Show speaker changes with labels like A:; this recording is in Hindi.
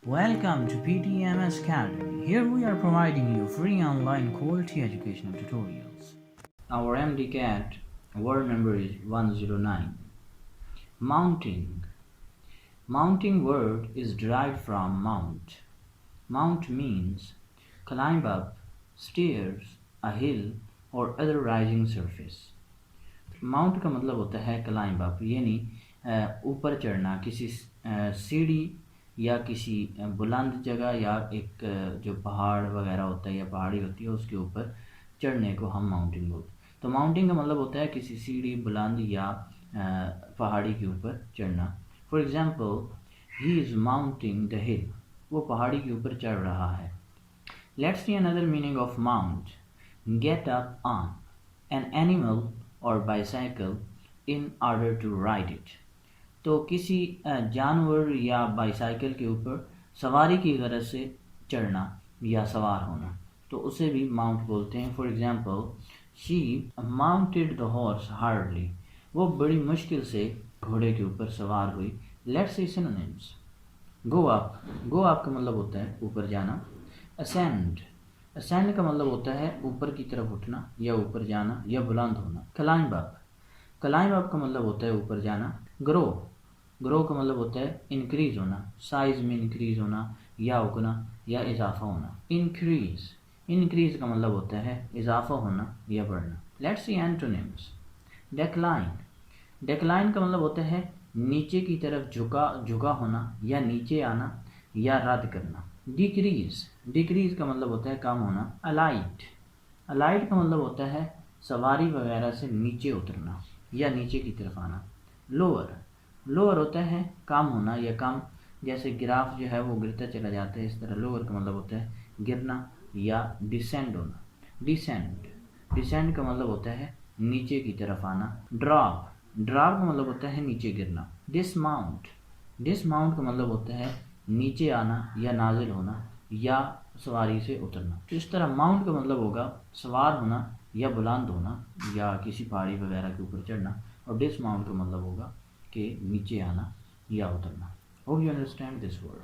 A: Welcome to PDMS ACADEMY. Here we are providing you free online quality educational tutorials. Our MDCAT word number is 109. Mounting. Mounting word is derived from mount. Mount means climb up stairs, a hill or other rising surface. Mount का मतलब होता है क्लाइंब अप, यानी ऊपर चढ़ना, किसी सीढ़ी या किसी बुलंद जगह या एक जो पहाड़ वगैरह होता है या पहाड़ी होती है उसके ऊपर चढ़ने को हम माउंटिंग बोलते हैं। तो माउंटिंग का मतलब होता है किसी सीढ़ी, बुलंद या पहाड़ी के ऊपर चढ़ना। For example, he is mounting the hill, वो पहाड़ी के ऊपर चढ़ रहा है। Let's see another meaning of mount. Get up on an animal और bicycle in order to ride it. तो किसी जानवर या बाईसाइकिल के ऊपर सवारी की गरज से चढ़ना या सवार होना, तो उसे भी माउंट बोलते हैं। For example, she mounted the horse hardly, वो बड़ी मुश्किल से घोड़े के ऊपर सवार हुई। Let's see synonyms. Go up, go up का मतलब होता है ऊपर जाना। असेंड, असेंड का मतलब होता है ऊपर की तरफ उठना या ऊपर जाना या बुलंद होना। क्लाइंब अप, क्लाइंब अप का मतलब होता है ऊपर जाना। ग्रो, ग्रो का मतलब होता है इंक्रीज होना, साइज में इंक्रीज होना या उगना या इजाफा होना। इंक्रीज, इंक्रीज का मतलब होता है इजाफा होना या बढ़ना। Let's see antonyms. Decline, decline का मतलब होता है नीचे की तरफ झुका होना या नीचे आना या रद्द करना। डिक्रीज, डिक्रीज का मतलब होता है कम होना। अलाइट, अलाइट का मतलब होता है सवारी वगैरह से नीचे उतरना या नीचे की तरफ आना। लोअर, लोअर होता है कम होना या कम, जैसे ग्राफ जो है वो गिरता चला जाता है, इस तरह लोअर का मतलब होता है गिरना या डिसेंड होना। डिसेंड, डिसेंड का मतलब होता है नीचे की तरफ आना। ड्रॉप, ड्रॉप का मतलब होता है नीचे गिरना। डिसमाउंट, डिसमाउंट का मतलब होता है नीचे आना या नाजिल होना या सवारी से उतरना। तो इस तरह माउंट का मतलब होगा सवार होना या बुलंद होना या किसी पहाड़ी वगैरह के ऊपर चढ़ना, और डिसमाउंट का मतलब होगा कि नीचे आना या उतरना। Hope you understand this word.